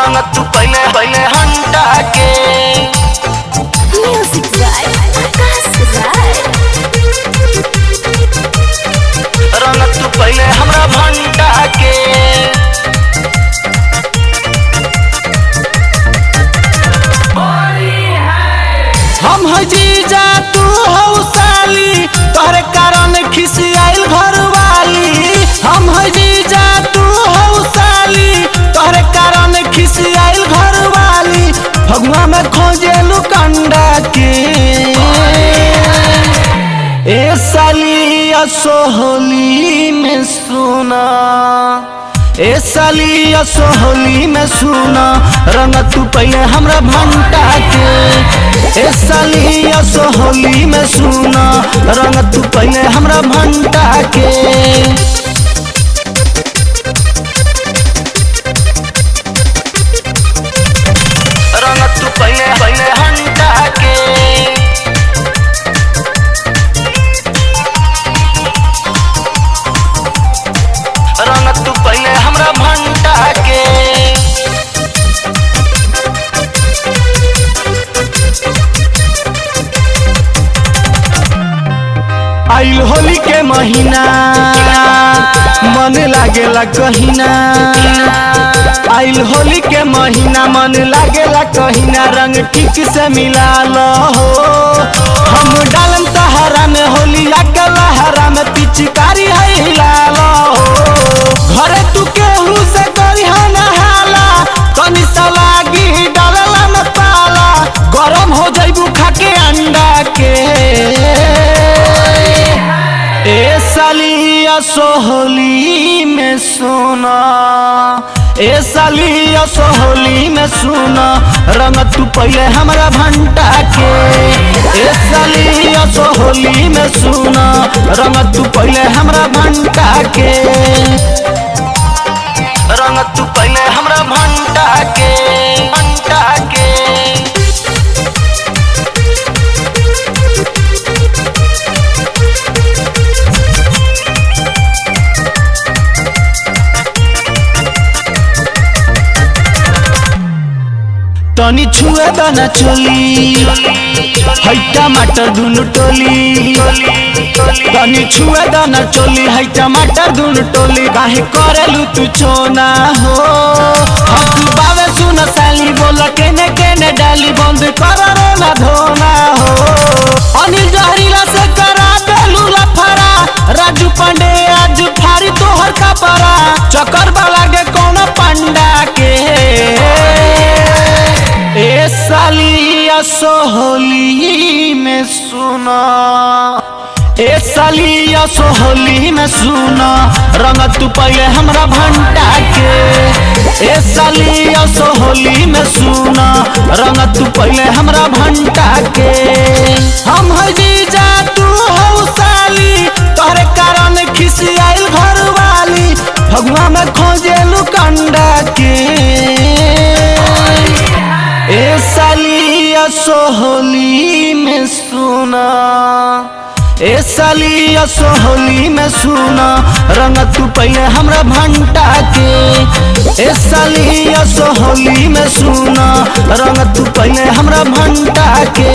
रंग तू पहले पहले हंटा के Music by Akash Rai. रंग तू पहले हमरा भंटा के हम है जीजा तू हो साली तोहरे कारण खिसियाइल घर वाली। हम है जीजा तू हो साली तोहरे कारण खिसियाइल घर वाली। भगवा में खोजेलू कंडा के ए साली असोहली में सुना ए साली असोहली में सुना रंग तू पहले हमरा भंटा के ए साली असोहली में सुना रंग तू पहले हमरा भंटा के रंग तू पहले पहले हंटा के रंग तू पहले हमरा भंटा के आइल होली के महीना मन लागेला कहीना। आइल होली के महीना मन लागेला कहीना रंग ठीक से मिला लो हो। हम डालम तहरा में होलिया के लहरा में पिचकारी है हिला लो हो। घरे तू केहू से करी नहाला तनी सलागी डालला न पाला गरम हो जाइबू खाके अंडा के ए साली असोहली में सोना ए साली असोहली में सुना रंग तू पहले हमरा भंटा के ए साली असोहली में सुना रंग तू पहले हमरा भंटा के रंग तू पहले हमरा भंटा के भंटा के तनी छुए दाना चोली है टमाटर दुनु टोली। तनी छुए दाना चोली है टमाटर दुनु टोली काहे करेलू तू चोना हो। हक बावे सुन साली बोल केने केने डाली बंद कर रे ना धोना हो। अनिल जहरीला से करा देलू लफड़ा राजू पांडे आज फारी तोहर कपड़ा चक्कर वाला के कौन पंडा के ए साली असोहली में सुना ए साली असोहली में सुना रंग तू पहले हमरा भंटा के ए साली असोहली में सुना रंग तू पहले हमरा भंटा के। हम है जीजा तू हो साली तोहरे कारण खिसियाइल घर वाली। भगवा में खोजेलू कंडा के ए साली असोहली में सुना ए साली असोहली में सुना रंग तू पहले हमरा भंटा के ए साली असोहली में सुना रंग तू पहले हमरा भंटा के।